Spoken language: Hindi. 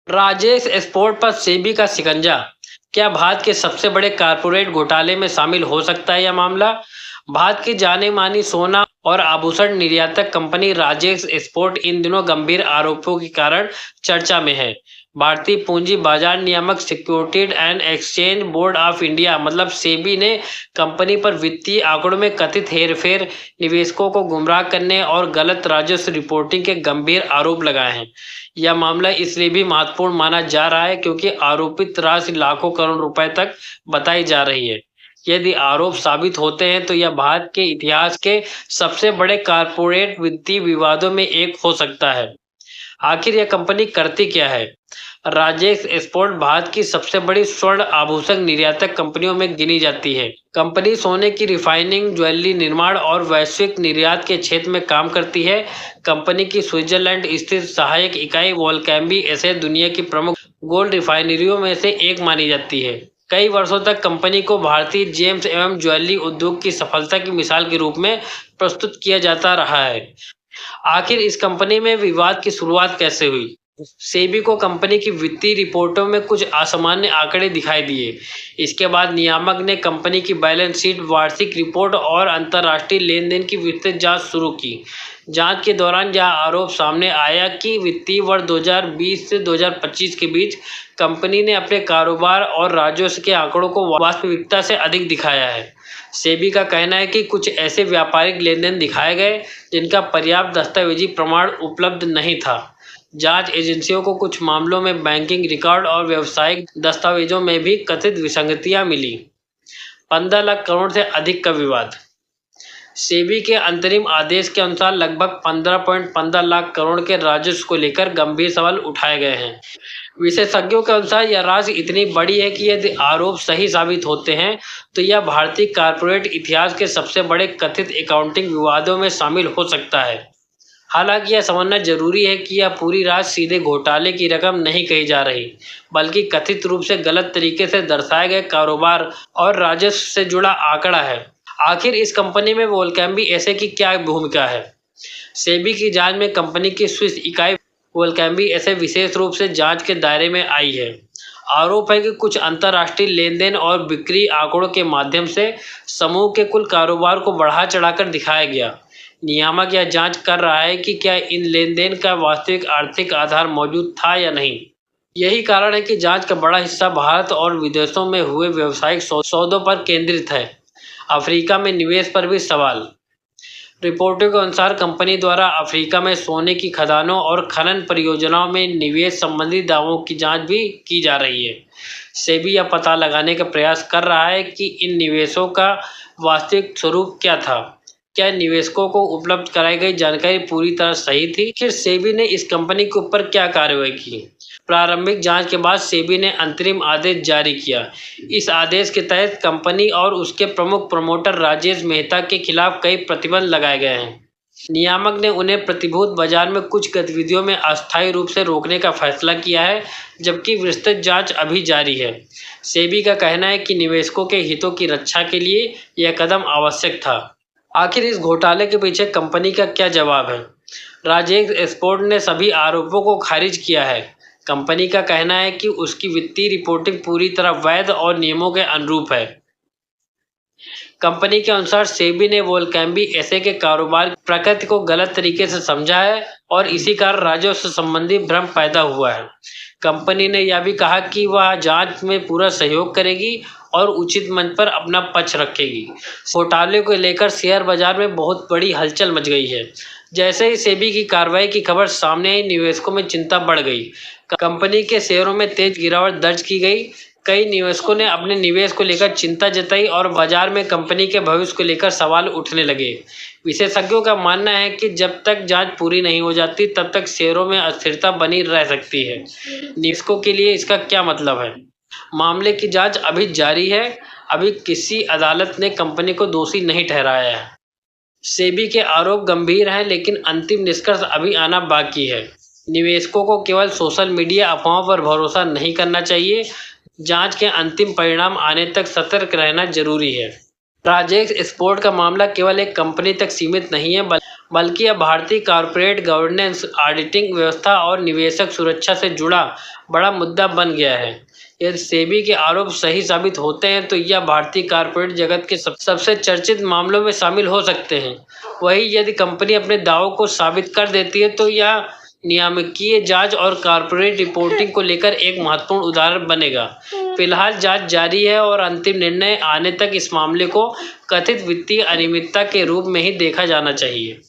राजेश एक्सपोर्ट पर सेबी का शिकंजा। क्या भारत के सबसे बड़े कारपोरेट घोटाले में शामिल हो सकता है यह मामला? भारत की जानी मानी सोना और आभूषण निर्यातक कंपनी राजेश एक्सपोर्ट इन दिनों गंभीर आरोपों के कारण चर्चा में है। भारतीय पूंजी बाजार नियामक securities and exchange board of India मतलब सेबी ने कंपनी पर वित्तीय आंकड़ों में कथित हेरफेर, निवेशकों को गुमराह करने और गलत राजस्व रिपोर्टिंग के गंभीर आरोप लगाए हैं। यह मामला इसलिए भी महत्वपूर्ण माना जा रहा है क्योंकि आरोपित राशि लाखों करोड़ रुपए तक बताई जा रही है। यदि आरोप साबित होते हैं तो यह भारत के इतिहास के सबसे बड़े कारपोरेट वित्तीय विवादों में एक हो सकता है। आखिर यह कंपनी करती क्या है? राजेश एक्सपोर्ट भारत की सबसे बड़ी स्वर्ण आभूषण निर्यातक कंपनियों में गिनी जाती है। कंपनी सोने की रिफाइनिंग, ज्वेलरी निर्माण और वैश्विक निर्यात के क्षेत्र में काम करती है। कंपनी की स्विट्जरलैंड स्थित सहायक इकाई वोल्केंबी ऐसे दुनिया की प्रमुख गोल्ड रिफाइनरियों में से एक मानी जाती है। कई वर्षों तक कंपनी को भारतीय जेम्स एवं ज्वेलरी उद्योग की सफलता की मिसाल के रूप में प्रस्तुत किया जाता रहा है। आखिर इस कंपनी में विवाद की शुरुआत कैसे हुई? सेबी को कंपनी की वित्तीय रिपोर्टों में कुछ असामान्य आंकड़े दिखाई दिए। इसके बाद नियामक ने कंपनी की बैलेंस शीट, वार्षिक रिपोर्ट और अंतर्राष्ट्रीय लेन देन की विस्तृत जांच शुरू की। जांच के दौरान यह आरोप सामने आया कि वित्तीय वर्ष 2020 से 2025 के बीच कंपनी ने अपने कारोबार और राजस्व के आंकड़ों को वास्तविकता से अधिक दिखाया है। सेबी का कहना है कि कुछ ऐसे व्यापारिक लेन देन दिखाए गए जिनका पर्याप्त दस्तावेजी प्रमाण उपलब्ध नहीं था। जांच एजेंसियों को कुछ मामलों में बैंकिंग रिकॉर्ड और व्यावसायिक दस्तावेजों में भी कथित विसंगतियां मिली। 15 लाख करोड़ से अधिक का विवाद। सेबी के अंतरिम आदेश के अनुसार लगभग 15.15 लाख करोड़ के राजस्व को लेकर गंभीर सवाल उठाए गए हैं। विशेषज्ञों के अनुसार यह राशि इतनी बड़ी है कि यदि आरोप सही साबित होते हैं तो यह भारतीय कारपोरेट इतिहास के सबसे बड़े कथित अकाउंटिंग विवादों में शामिल हो सकता है। हालांकि यह समझना जरूरी है कि यह पूरी राशि सीधे घोटाले की रकम नहीं कही जा रही, बल्कि कथित रूप से गलत तरीके से दर्शाए गए कारोबार और राजस्व से जुड़ा आंकड़ा है। आखिर इस कंपनी में वोल्केंबी ऐसे की क्या भूमिका है? सेबी की जांच में कंपनी की स्विस इकाई वोल्केंबी ऐसे विशेष रूप से जांच के दायरे में आई है। आरोप है कि कुछ अंतर्राष्ट्रीय लेन देन और बिक्री आंकड़ों के माध्यम से समूह के कुल कारोबार को बढ़ा चढ़ाकर दिखाया गया। नियामक यह जांच कर रहा है कि क्या इन लेन देन का वास्तविक आर्थिक आधार मौजूद था या नहीं। यही कारण है कि जांच का बड़ा हिस्सा भारत और विदेशों में हुए व्यावसायिक सौदों पर केंद्रित है। अफ्रीका में निवेश पर भी सवाल। रिपोर्टों के अनुसार कंपनी द्वारा अफ्रीका में सोने की खदानों और खनन परियोजनाओं में निवेश संबंधी दावों की जांच भी की जा रही है। सेबी यह पता लगाने का प्रयास कर रहा है कि इन निवेशों का वास्तविक स्वरूप क्या था। क्या निवेशकों को उपलब्ध कराई गई जानकारी पूरी तरह सही थी? फिर सेबी ने इस कंपनी के ऊपर क्या कार्रवाई की? प्रारंभिक जांच के बाद सेबी ने अंतरिम आदेश जारी किया। इस आदेश के तहत कंपनी और उसके प्रमुख प्रमोटर राजेश मेहता के खिलाफ कई प्रतिबंध लगाए गए हैं। नियामक ने उन्हें प्रतिभूति बाजार में कुछ गतिविधियों में अस्थायी रूप से रोकने का फैसला किया है, जबकि विस्तृत जांच अभी जारी है। सेबी का कहना है कि निवेशकों के हितों की रक्षा के लिए यह कदम आवश्यक था। आखिर इस घोटाले के पीछे कंपनी का क्या जवाब है? राजेश एक्सपोर्ट ने सभी आरोपों को खारिज किया है। कंपनी का कहना है कि उसकी वित्तीय रिपोर्टिंग पूरी तरह वैध और नियमों के अनुरूप है। कंपनी के अनुसार सेबी ने वोल्केंबी ऐसे के कारोबार की प्रकृति को गलत तरीके से समझा है और इसी कारण राजस्व संबंधी भ्रम पैदा हुआ है। कंपनी ने यह भी कहा कि वह जांच में पूरा सहयोग करेगी और उचित मंच पर अपना पक्ष रखेगी। घोटाले को लेकर शेयर बाजार में बहुत बड़ी हलचल मच गई है। जैसे ही सेबी की कार्रवाई की खबर सामने आई, निवेशकों में चिंता बढ़ गई। कंपनी के शेयरों में तेज गिरावट दर्ज की गई। कई निवेशकों ने अपने निवेश को लेकर चिंता जताई और बाजार में कंपनी के भविष्य को लेकर सवाल उठने लगे। विशेषज्ञों का मानना है कि जब तक जांच पूरी नहीं हो जाती तब तक शेयरों में अस्थिरता बनी रह सकती है। निवेशकों के लिए इसका क्या मतलब है? मामले की जांच अभी जारी है। अभी किसी अदालत ने कंपनी को दोषी नहीं ठहराया है। सेबी के आरोप गंभीर हैं, लेकिन अंतिम निष्कर्ष अभी आना बाकी है। निवेशकों को केवल सोशल मीडिया अफवाहों पर भरोसा नहीं करना चाहिए। जांच के अंतिम परिणाम आने तक सतर्क रहना जरूरी है। राजेश स्पोर्ट का मामला केवल एक कंपनी तक सीमित नहीं है, बल्कि यह भारतीय कॉर्पोरेट गवर्नेंस, ऑडिटिंग व्यवस्था और निवेशक सुरक्षा से जुड़ा बड़ा मुद्दा बन गया है। यदि सेबी के आरोप सही साबित होते हैं तो यह भारतीय कॉर्पोरेट जगत के सबसे चर्चित मामलों में शामिल हो सकते हैं। वहीं यदि कंपनी अपने दावों को साबित कर देती है तो यह नियामकीय जांच और कॉर्पोरेट रिपोर्टिंग को लेकर एक महत्वपूर्ण उदाहरण बनेगा। फिलहाल जांच जारी है और अंतिम निर्णय आने तक इस मामले को कथित वित्तीय अनियमितता के रूप में ही देखा जाना चाहिए।